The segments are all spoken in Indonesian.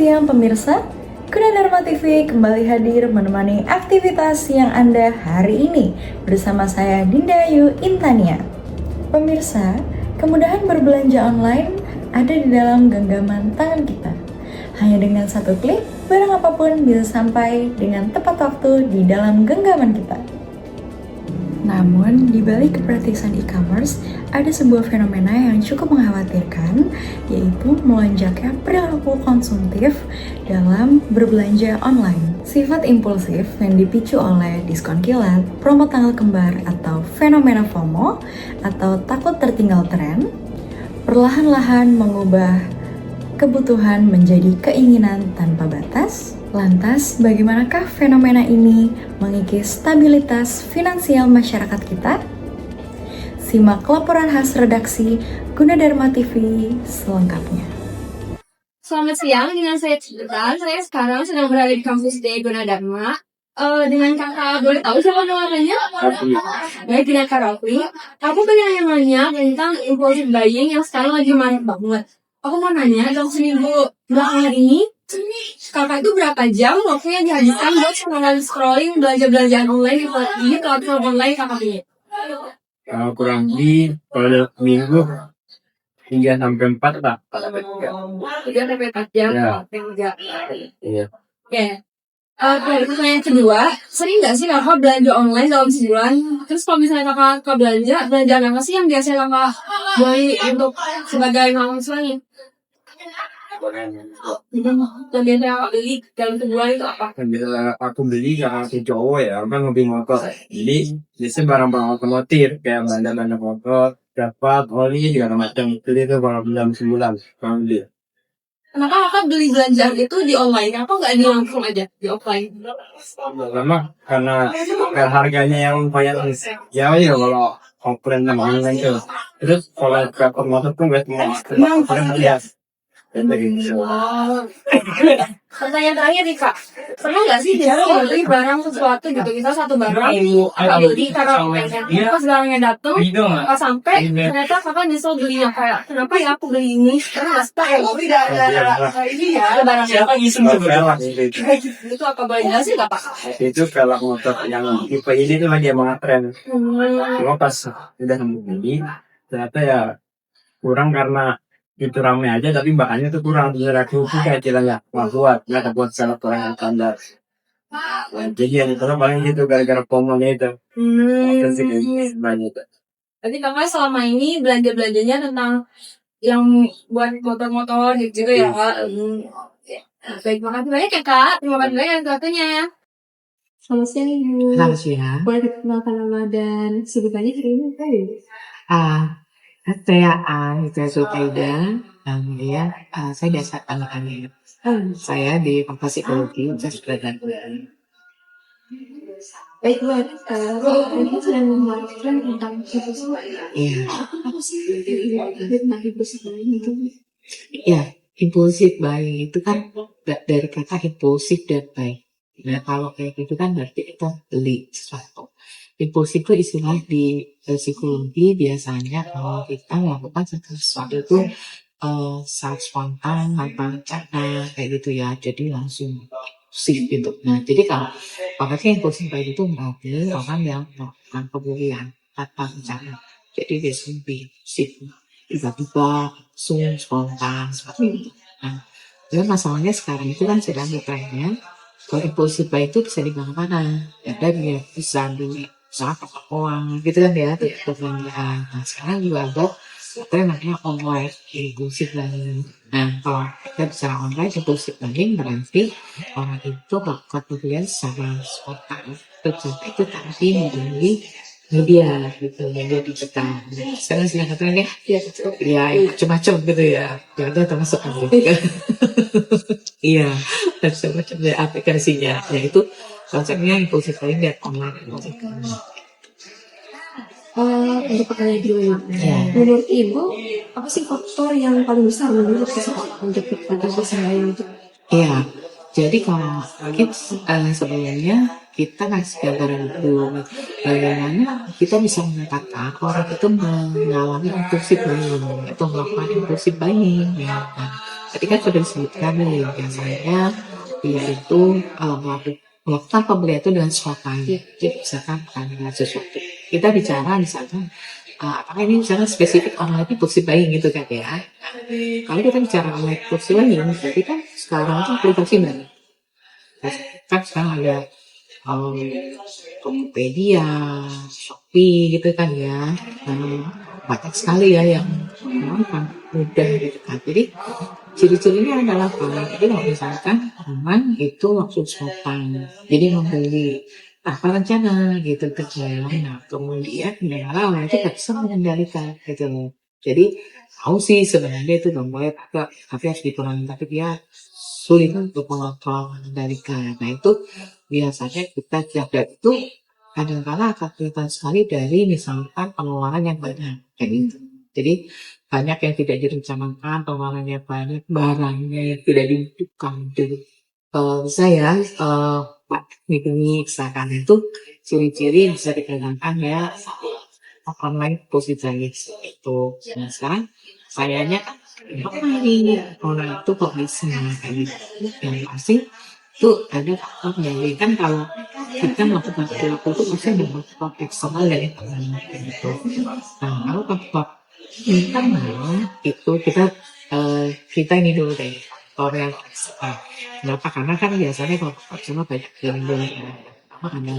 siang pemirsa, Gunadarma TV kembali hadir menemani aktivitas yang Anda hari ini bersama saya Dinda Ayu Intania. Pemirsa, kemudahan berbelanja online ada di dalam genggaman tangan kita. Hanya dengan satu klik, barang apapun bisa sampai dengan tepat waktu di dalam genggaman kita. Namun, di balik kepratisan e-commerce, ada sebuah fenomena yang cukup mengkhawatirkan, yaitu melonjaknya perilaku konsumtif dalam berbelanja online. Sifat impulsif yang dipicu oleh diskon kilat, promo tanggal kembar, atau fenomena FOMO, atau takut tertinggal tren, perlahan-lahan mengubah kebutuhan menjadi keinginan tanpa batas. Lantas, bagaimanakah fenomena ini mengikis stabilitas finansial masyarakat kita? Simak laporan khas redaksi Gunadarma TV selengkapnya. Selamat siang, dengan saya Citra. Saya sekarang sedang berada di kampus D Gunadarma. Dengan kakak, boleh tahu siapa namanya? Baik, dengan Kak Rafli. Aku pengen nanya tentang impulsive buying yang sekarang lagi marak banget. Aku mau nanya, dalam seminggu belakangan ini, kakak itu berapa jam waktunya dihabiskan buat scrolling belanja-belanjaan online di platform online kakak ini? Kurang lebih pada minggu 3 sampai 4 lah. 3 sampai 4 jam. Ya. Iya. Oke. Pertanyaan kedua, sering nggak sih kakak belanja online dalam sebulan? Terus kalau misalnya kakak belanjaan apa sih yang biasanya kakak beli untuk sebagai hal selain? Yang biasanya kakak beli dalam sebulan itu apa? Kan biasa aku beli karena si cowok ya, kan hobi motor. Jadi biasanya barang-barang otomotif kayak belanja-belanja motor, dapat oli segala macam. Jadi itu barang dalam sebulan. Kalau beli. Kenapa kakak beli belanjaan itu di online? Kenapa nggak di langsung aja di offline? Lama karena harganya yang lumayan ya kalau konkuren sama online itu. Terus kalau ke motor tuh nggak semua konkuren lihat. Pertanyaan terakhir nih kak, pernah nggak sih dia beli barang sesuatu gitu, kita satu barang beli karena pengen, pas barangnya datang, pas sampai ternyata kakak nyesel belinya, kayak kenapa ya aku beli ini, karena nggak suka ya ini ya barangnya apa itu apa boleh jelasin nggak pak? Itu velg motor yang tipe ini tuh lagi emang tren. Cuma pas udah beli ternyata ya kurang karena itu ramai aja tapi bahannya tuh kurang, terus aku kayak jalannya nggak buat salah orang standar. Jadi yang itu paling gitu gara-gara pomonya itu. Terus banyak. Jadi kakak selama ini belanjanya tentang yang buat motor-motor gitu ya kak. Baik, makasih banyak ya kak. Terima kasih banyak yang satunya ya. Selamat siang ibu. Selamat siang. Boleh dikenalkan nama dan sebutannya hari ini kak? Saya Anita Zulkaida. Saya dasar anak-anak. Saya di Fakultas Psikologi Universitas Gadjah. Baik mbak, ini sedang membahaskan tentang impulsif buying. Iya. Apa sih tentang impulsif buying itu? Iya, impulsif buying itu kan dari kata impulsif dan buy. Nah, kalau kayak gitu kan berarti kita beli sesuatu. Impulsif itu istilah di psikologi biasanya kalau kita melakukan sesuatu itu saat spontan tanpa rencana kayak gitu ya, jadi langsung impulsif gitu. Nah, jadi kalau makanya impulsif buying itu berarti orang yang melakukan pembelian tanpa rencana, jadi biasanya impulsif tiba-tiba langsung spontan seperti itu. Nah, jadi masalahnya sekarang itu kan sedang trennya kalau impulsif buying itu bisa di mana-mana, ya dan ya bisa di usaha uang gitu kan ya, perbelanjaan. Nah, sekarang juga ada yang namanya online impulsif buying. Nah, kalau kita bicara online impulsif buying berarti orang itu melakukan pembelian secara spontan. Itu tadi membeli media gitu, media digital. Sekarang sih katanya ya macam-macam gitu ya. Ya ada termasuk aplikasi. Iya, macam-macam ya aplikasinya. Ya itu konsepnya impulsif buying dan online impulsif buying. Untuk pertanyaan kedua, menurut ibu apa sih faktor yang paling besar menurut seseorang untuk impulsif buying itu? Iya, jadi kalau kita sebenarnya kita ngasih gambaran dulu bagaimana kita bisa mengatakan orang itu mengalami impulsif buying atau melakukan impulsif buying ya. Nah, Tadi kan sudah disebutkan nih, biasanya dia itu melakukan pembelian itu dengan spontan. Jadi misalkan karena sesuatu, kita bicara misalkan apakah ini misalnya spesifik online impulsive buying gitu kan ya. Nah, kalau kita bicara online impulsive buying, berarti kan sekarang itu aplikasi banyak. Kan sekarang ada um, Tokopedia, Shopee gitu kan ya. Banyak sekali ya yang kan mudah gitu kan. Jadi ciri-cirinya adalah apa? Jadi kalau misalkan memang itu langsung spontan, jadi membeli tanpa rencana gitu kan. Nah kemudian kadang orang itu nggak bisa mengendalikan gitu loh. Jadi tahu sih sebenarnya itu boleh agak tapi harus dikurangi, tapi dia sulit untuk mengontrol mengendalikan. Nah itu biasanya kita jaga itu kadang-kala akan kelihatan sekali dari misalkan pengeluaran yang banyak kayak gitu. Jadi banyak yang tidak direncanakan, pengeluarannya banyak, barangnya yang tidak dibutuhkan. Jadi saya ini misalkan itu ciri-ciri bisa dikatakan ya online positif itu. Nah sekarang sayanya apa nih orang itu kok bisa kayak gitu? Yang pasti itu ada faktornya. Jadi kan kalau kita melakukan perilaku itu pasti ada faktor eksternal dan internal gitu. Nah kalau faktor internal itu kita ini dulu deh faktor yang eksternal. Kenapa? Karena kan biasanya kalau faktor eksternal banyak gangguan ya. Pertama karena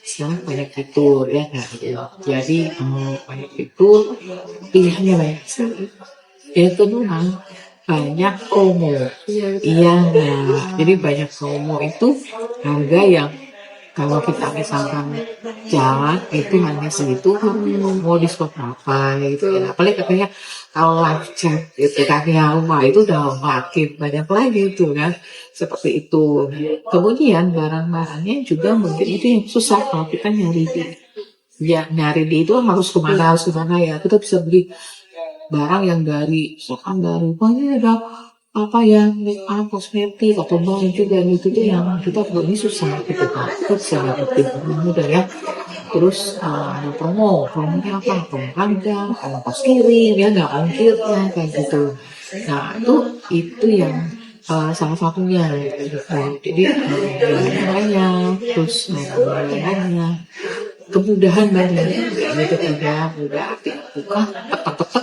sekarang banyak fitur ya kan. Jadi banyak fitur pilihannya banyak sekali. Yang kedua banyak promo. Iya, nah, jadi banyak promo itu harga yang kalau kita misalkan jalan itu hanya segitu mau diskon berapa gitu ya. Apalagi katanya kalau live chat gitu kan ya, wah itu udah makin banyak lagi itu kan seperti itu. Kemudian barang-barangnya juga mungkin itu yang susah kalau kita nyari di itu harus kemana ya. Kita bisa beli barang yang dari misalkan dari banyak ada apa yang make up kosmetik atau baju juga gitu tuh yang kita perlu ini susah gitu kan, kita bisa dapetin mudah ya. Terus ada promonya apa, promo harga, ongkos kirim ya, nggak ongkirnya kayak gitu. Nah itu yang salah satunya gitu. Jadi banyak terus banyak kemudahan banyak gitu kan ya, mudah aktif buka tepat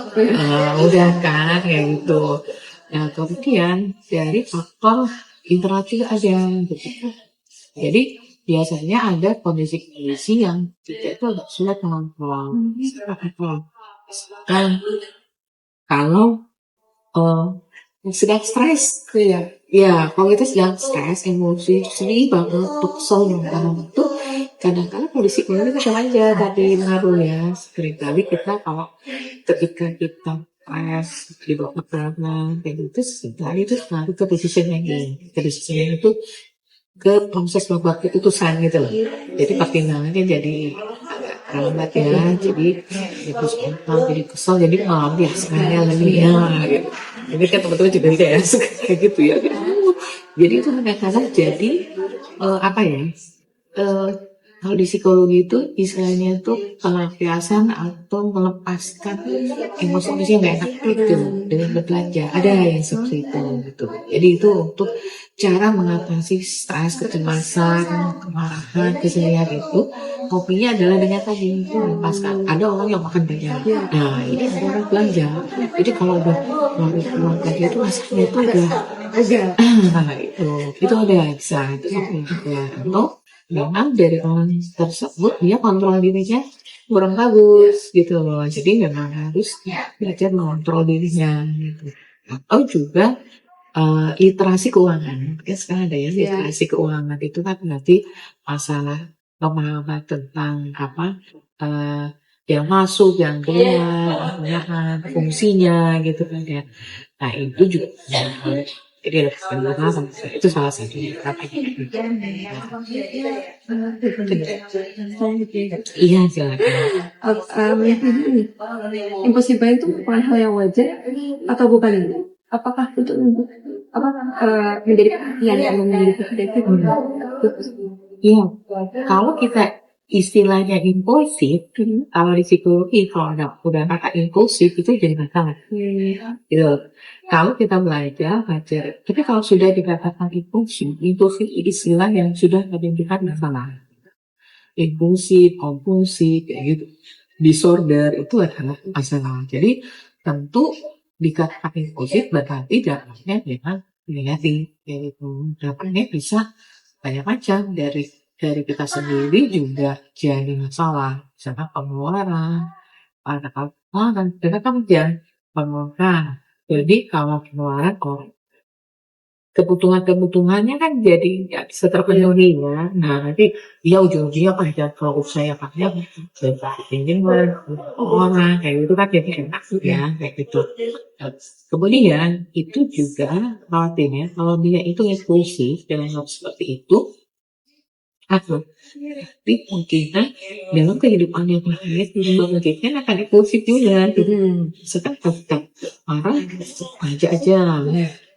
udah kan kayak gitu. Nah kemudian dari faktor internal juga ada gitu. Jadi biasanya ada kondisi-kondisi yang kita itu agak sulit mengontrol. Kan kalau sedang stres ya kalau kita sedang stres, emosi sedih banget, kesel banget tuh kadang-kadang kondisi kita sama aja tadi ngaruh ya. Seringkali kita kalau ketika kita stres di bawah tekanan kayak gitu seringkali itu ngaruh ke decision making. Ke decision making itu ke proses membuat keputusan gitu loh. Jadi pertimbangannya jadi agak lambat ya. Jadi itu spontan, jadi kesel, jadi melampiaskannya lebih ya gitu. Ini kan teman-teman juga tidak ya suka kayak gitu ya. Jadi itu kadang-kadang jadi apa ya? Kalau di psikologi itu istilahnya itu pelampiasan atau melepaskan emosi yang gak enak itu dengan berbelanja. Ada yang seperti itu gitu. Jadi itu untuk cara mengatasi stres, kecemasan, kemarahan, kesedihan itu kopinya adalah dengan tadi melepaskan. Ada orang yang makan banyak. Nah ini ada orang belanja. Jadi kalau udah keluar tadi itu rasanya itu ada. Nah itu ada bisa itu ya. Atau memang dari orang tersebut dia kontrol dirinya kurang bagus gitu loh. Jadi memang harus belajar mengontrol dirinya gitu. Atau juga literasi keuangan. Ya sekarang ada ya literasi keuangan itu kan berarti masalah pemahaman tentang apa yang masuk, yang keluar, fungsinya gitu kan ya. Nah itu juga jadi ada kesempatan itu salah satu iya silakan. Impossible itu bukan hal yang wajar atau bukan ini? Apakah itu menjadi perhatian atau menjadi perhatian? Iya, kalau kita istilahnya impulsif, kalau di psikologi kalau udah kata impulsif itu jadi masalah. Gitu. kalau kita belajar, tapi kalau sudah dikatakan impulsif istilah yang sudah menunjukkan masalah. Impulsif, kompulsif, kayak gitu. Disorder itu adalah masalah. Jadi tentu dikatakan impulsif berarti dampaknya memang negatif. Yaitu dampaknya bisa banyak macam, dari kita sendiri juga jadi masalah. Misalnya pengeluaran, ada pengeluaran, kita kan pengeluaran. Jadi kalau pengeluaran kebutuhannya kan jadi nggak bisa terpenuhi ya. Nah nanti dia ujung-ujungnya pada kalau saya pakai pinjaman orang kayak gitu kan jadi enak ya kayak gitu. Kemudian itu juga khawatirnya kalau dia itu impulsif dengan hal seperti itu, tapi mungkin dalam kehidupan yang lain mungkin akan impulsif juga. Sekarang tetap marah aja.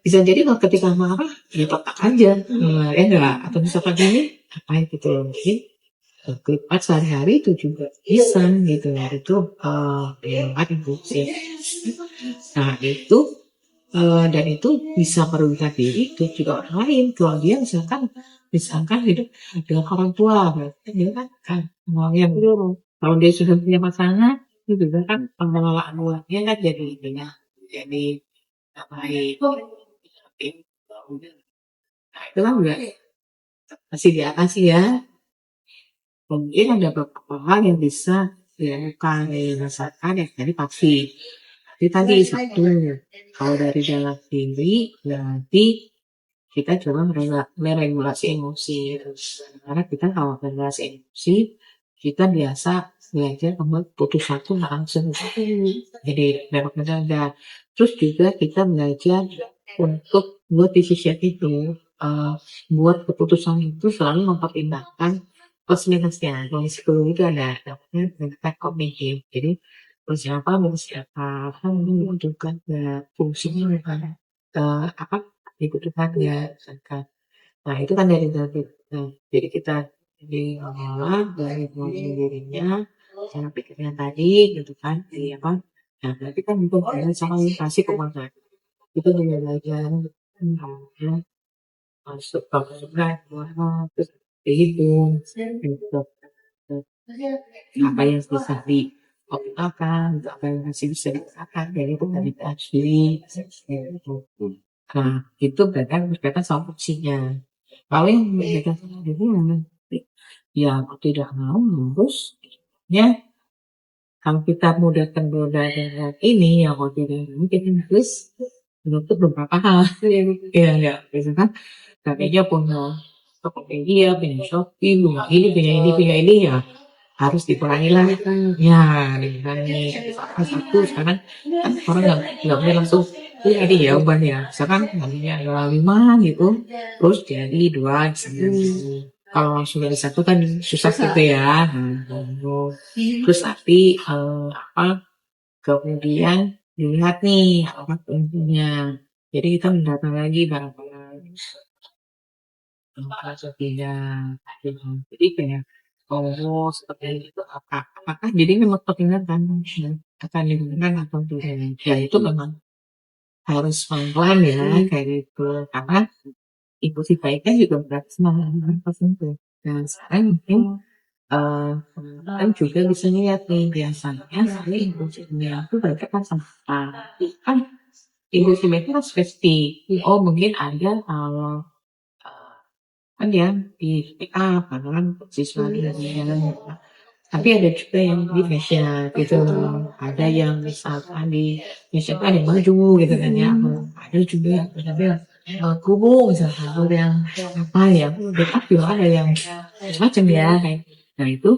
Bisa jadi kalau ketika marah ya tetap aja, ya enggak, atau misalkan ini apa gitu loh, mungkin kehidupan sehari-hari itu juga bisa gitu ya, itu yang impulsif. Nah itu dan itu bisa merugikan diri dan juga orang lain. Kalau dia misalkan hidup dengan orang tua, berarti dia kan uangnya dulu. Kalau dia sudah punya pasangan, itu juga kan pengelolaan uangnya kan jadi baik. Nah itu kan juga masih di atas ya. Mungkin ada beberapa hal yang bisa dilakukan, dirasakan ya dari pasti. Jadi tadi satu, kalau dari dalam diri berarti kita coba meregulasi emosi. Karena kita kalau meregulasi emosi, kita biasa belajar membuat putusan itu langsung. Jadi memang benar. Terus juga kita belajar untuk buat decision itu, buat keputusan itu selalu mempertimbangkan plus minusnya. Kalau psikologi itu ada namanya pendekatan kognitif. Jadi siapa kan membutuhkan fungsinya apa dibutuhkan ya misalkan. Nah itu kan dari jadi kita diolah dari dirinya, cara pikirnya tadi gitu kan, jadi apa? Nah berarti kan itu ada sama kasih kemana? Kita juga belajar masuk ke terus dihitung gitu. Apa yang bisa dioptimalkan, apa yang masih bisa dikatakan, dari itu dari asli gitu. Nah itu berkaitan sama fungsinya. Kalau yang berkaitan sama hubungan, ya aku tidak mau harus ya kalau kita mudah tergoda dengan ini ya aku tidak mungkin terus menutup beberapa hal ya misalkan tadinya punya Tokopedia, punya Shopee, punya ini ya harus dikurangi lah ya dikurangi satu sekarang kan orang nggak boleh langsung ini ya ubah ya misalkan tadinya ada 5 gitu terus jadi 2 kalau langsung dari 1 kan susah gitu ya terus tapi kemudian dilihat nih apa intinya jadi kita mendata lagi barang-barang tidak jadi kayak seperti itu apakah jadi memang pertingkatan akan digunakan atau tidak ya itu memang harus pelan ya kayak gitu karena ibu si baiknya juga berarti 90% dan sekarang mungkin kan juga bisa lihat nih biasanya saya ibu itu berkaitan sama kan ibu si baiknya kan spesifik mungkin ada kan ya di pick up kan siswa tapi ada juga yang di fashion gitu ada yang misalkan di fashion ada yang baju gitu kan ya ada juga kubu misalkan ada yang apa ya pick up juga ada yang macam ya kayak nah itu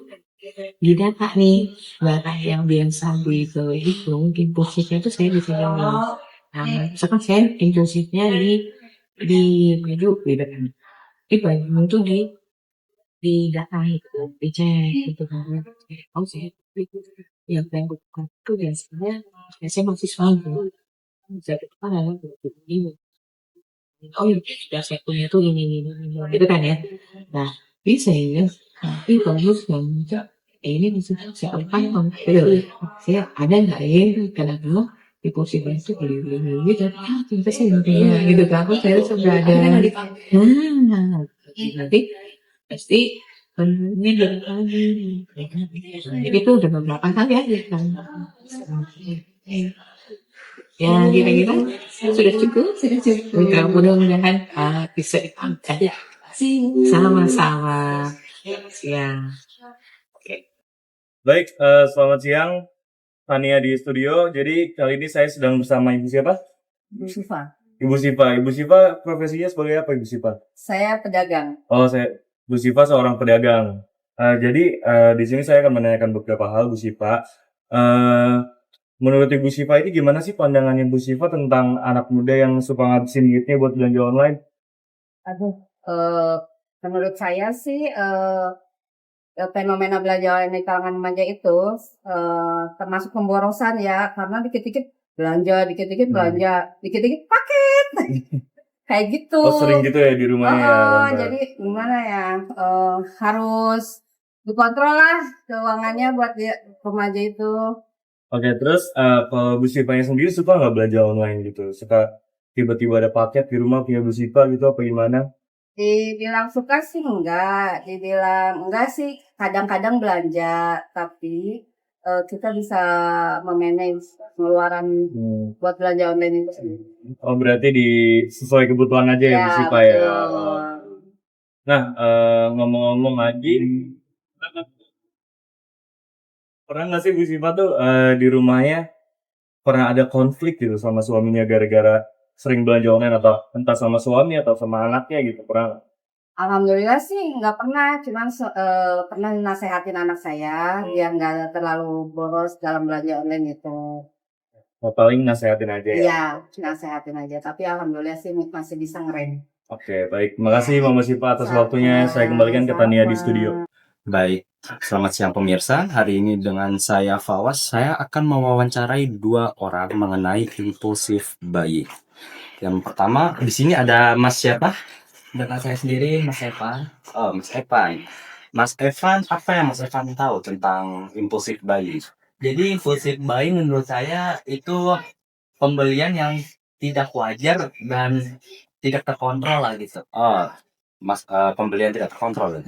di data nih data yang biasa dihitung impulsifnya itu saya bisa ngomong nah misalkan saya impulsifnya di baju gitu kan di baju itu di data itu dicek gitu kan sih yang saya butuhkan itu biasanya saya mahasiswa gitu saya itu kan ada ini sudah saya punya tuh ini gitu kan ya nah bisa ya tapi bagus banget ini bisa saya apa saya ada nggak ya kadang-kadang impulsif itu beli dan ternyata saya nggak punya gitu kan, aku saya sudah ada nanti pasti ini lagi itu udah beberapa kali aja kan ya kira-kira sudah cukup mudah-mudahan bisa diangkat sama-sama ya. Baik, selamat siang Tania di studio. Jadi kali ini saya sedang bersama Ibu siapa? Bu Syifa, Ibu Siva. Ibu Siva profesinya sebagai apa Ibu Siva? saya pedagang. Oh, Bu Siva seorang pedagang. Jadi di sini saya akan menanyakan beberapa hal Bu Siva. Menurut Ibu Siva ini gimana sih pandangannya Bu Siva tentang anak muda yang suka ngabisin duitnya buat belanja online? Aduh, menurut saya sih fenomena belanja online di kalangan remaja itu termasuk pemborosan ya, karena dikit-dikit belanja, dikit-dikit belanja, dikit-dikit paket, kayak gitu. Oh, sering gitu ya di rumahnya ya, Tante? Jadi gimana ya, harus dikontrol lah keuangannya buat remaja itu. Oke, terus kalau Bu Sivanya sendiri suka nggak belanja online gitu? Suka tiba-tiba ada paket di rumah punya Bu Siva gitu apa gimana? Dibilang suka sih dibilang enggak sih, kadang-kadang belanja, tapi kita bisa memanage pengeluaran buat belanja online itu sendiri. Oh, berarti sesuai kebutuhan aja ya Bu Siva ya? Betul. Nah, ngomong-ngomong lagi, pernah nggak sih Bu Siva tuh di rumahnya pernah ada konflik gitu sama suaminya gara-gara sering belanja online atau entah sama suami atau sama anaknya gitu, pernah nggak? Alhamdulillah sih nggak pernah, cuman pernah nasehatin anak saya biar nggak terlalu boros dalam belanja online itu. Oh, paling nasehatin aja ya? Iya, nasehatin aja, tapi alhamdulillah sih masih bisa ngerem. Oke, baik. Makasih Mama Siva atas waktunya. Saya kembalikan ke Tania di studio. Baik, selamat siang pemirsa. Hari ini dengan saya Fawas, saya akan mewawancarai 2 orang mengenai impulsif buying. Yang pertama, di sini ada Mas siapa? Dengan saya sendiri, Mas Evan. Oh, Mas Evan. Mas Evan, apa yang Mas Evan tahu tentang impulsif buying? Jadi impulsif buying menurut saya itu pembelian yang tidak wajar dan tidak terkontrol lah gitu. Oh, pembelian tidak terkontrol ya?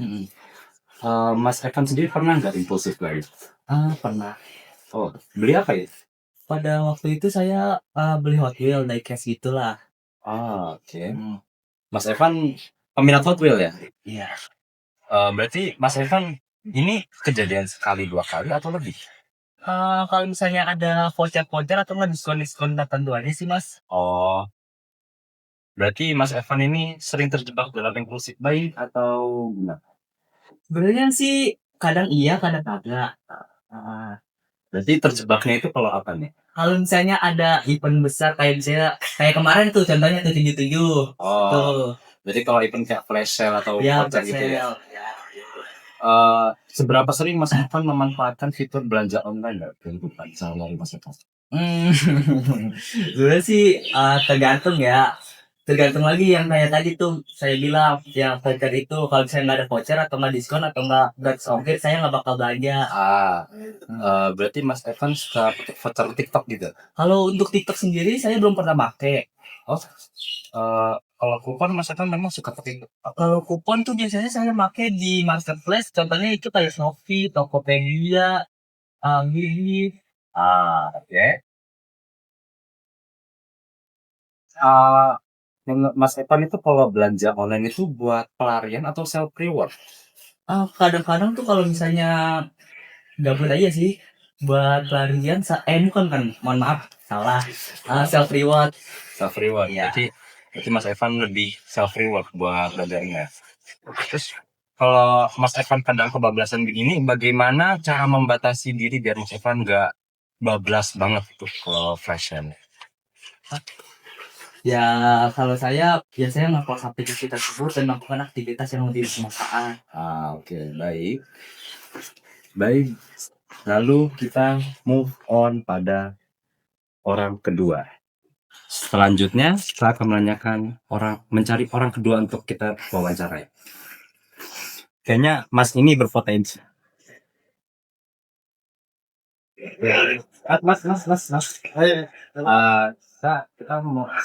Mas Evan sendiri pernah nggak impulsif buying? Pernah. Oh, beli apa ya? Pada waktu itu saya beli Hot Wheels diecast gitulah. Oh, oke. Mas Evan peminat Hot Wheels ya? Iya. Berarti Mas Evan ini kejadian sekali 2 kali atau lebih? Kalau misalnya ada voucher-voucher atau nggak diskon-diskon tertentu aja sih Mas. Oh, berarti Mas Evan ini sering terjebak dalam impulsif buying atau gimana? Sebenarnya sih kadang iya, kadang kagak. Berarti terjebaknya itu kalau apa nih? Kalau misalnya ada event besar kayak kemarin tuh contohnya tuh 77. Oh, Tuh. berarti kalau event kayak flash sale atau Ya, voucher gitu ya? sale. Seberapa sering Mas Evan memanfaatkan fitur belanja online nggak? Tentukan sehari-hari Mas Evan. Sebenarnya sih tergantung ya. Tergantung lagi yang kayak tadi tuh saya bilang yang voucher itu kalau misalnya nggak ada voucher atau nggak diskon atau nggak gratis ongkir saya nggak bakal belanja. Berarti Mas Evan suka pakai voucher TikTok gitu? Kalau untuk TikTok sendiri saya belum pernah pakai. Oh, kalau kupon Mas Evan memang suka pakai. Kalau kupon tuh biasanya saya pakai di marketplace. Contohnya itu kayak Shopee, Tokopedia, Gigi. Oke. Mas Evan itu kalau belanja online itu buat pelarian atau self reward? Kadang-kadang tuh kalau misalnya gabut aja sih buat pelarian bukan mohon maaf salah self reward. Self reward. Iya. Berarti Mas Evan lebih self reward buat belanjanya. Terus kalau Mas Evan kadang kebablasan begini, bagaimana cara membatasi diri biar Mas Evan nggak bablas banget tuh kalau fashion? Ya kalau saya biasanya nge-close aplikasi tersebut dan melakukan aktivitas yang lebih bermanfaat. Oke, baik. Baik. Lalu kita move on pada orang kedua. Selanjutnya, kita akan mencari orang kedua untuk kita wawancarai. Kayaknya Mas ini berpotensi. Mas.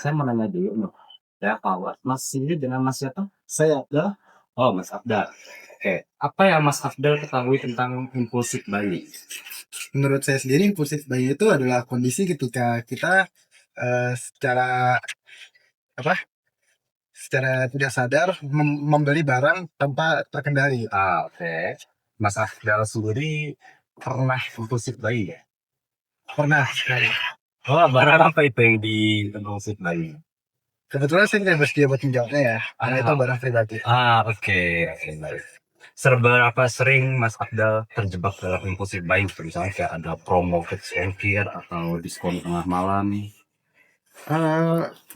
Saya mau nanya dulu nih. Ya, Pak. Mas ini dengan Mas siapa? Saya Abdal. Oh, Mas Abdal. Oke. Apa yang Mas Abdal ketahui tentang impulsif buying? Menurut saya sendiri impulsif buying itu adalah kondisi ketika kita secara tidak sadar membeli barang tanpa terkendali. Oke. Mas Abdal sendiri pernah impulsif buying ya? Pernah sekali. Oh, barang apa itu yang di impulsif buying? Kebetulan saya tidak bersedia buat menjawabnya ya, karena itu barang pribadi. Oke. Baik. Seberapa sering Mas Abdal terjebak dalam impulsif buying? Misalnya kayak ada promo kecil ongkir atau diskon tengah malam.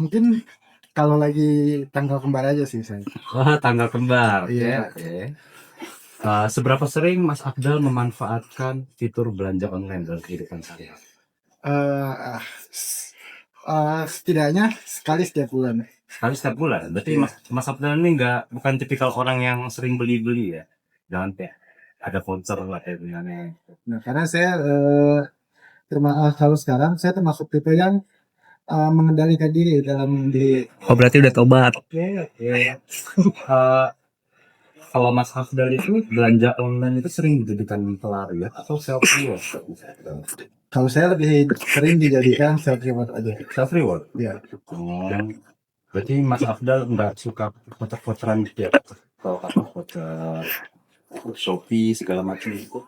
Mungkin kalau lagi tanggal kembar aja sih saya. Tanggal kembar. Iya. Oke. Seberapa sering Mas Abdal memanfaatkan fitur belanja online dalam kehidupan sehari-hari? Setidaknya sekali setiap bulan. Sekali setiap bulan. Berarti Mas Abdal ini bukan tipikal orang yang sering beli-beli ya. Jangan kayak ada voucher lah kayak gimana. Nah, karena saya kalau sekarang saya termasuk tipe yang mengendalikan diri dalam diri. Oh, berarti udah tobat. Oke. Kalau Mas Abdal itu belanja online itu sering dijadikan pelarian atau self reward? Kalau saya lebih sering dijadikan self reward aja. Self reward. Iya. Berarti Mas Abdal nggak suka voucher-voucheran gitu ya? Kalau kata voucher Shopee segala macam itu.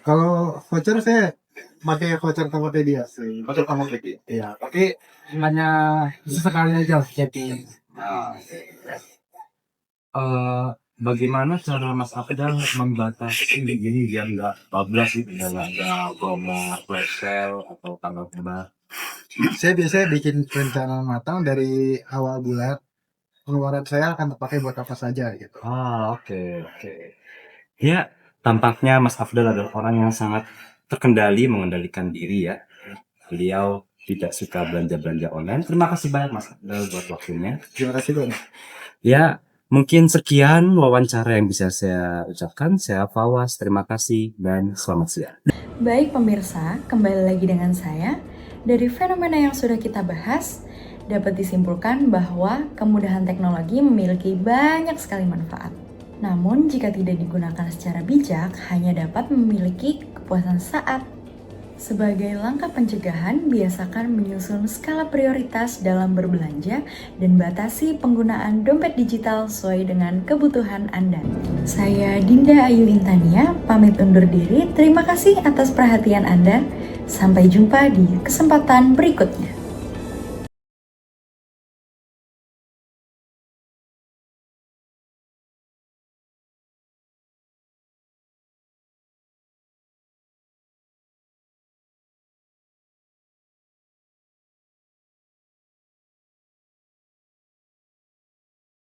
Kalau voucher saya pakai voucher Tokopedia sih. Voucher Tokopedia. Iya. Tapi hanya sesekali aja jadi. Bagaimana cara Mas Abdal membatasi gini biar nggak bablas gitu, biar nggak ada promo flash sale atau tanggal kembar? Saya biasanya bikin rencana matang dari awal bulan. Pengeluaran saya akan terpakai buat apa saja gitu. Oke. Ya, tampaknya Mas Abdal adalah orang yang sangat mengendalikan diri ya. Beliau tidak suka belanja-belanja online. Terima kasih banyak Mas Abdal buat waktunya. Terima kasih Bang. Ya, mungkin sekian wawancara yang bisa saya ucapkan. Saya Fawas, terima kasih dan selamat siang. Baik pemirsa, kembali lagi dengan saya. Dari fenomena yang sudah kita bahas, dapat disimpulkan bahwa kemudahan teknologi memiliki banyak sekali manfaat. Namun, jika tidak digunakan secara bijak, hanya dapat memiliki kepuasan saat. Sebagai langkah pencegahan, biasakan menyusun skala prioritas dalam berbelanja dan batasi penggunaan dompet digital sesuai dengan kebutuhan Anda. Saya Dinda Ayu Intania, pamit undur diri. Terima kasih atas perhatian Anda. Sampai jumpa di kesempatan berikutnya.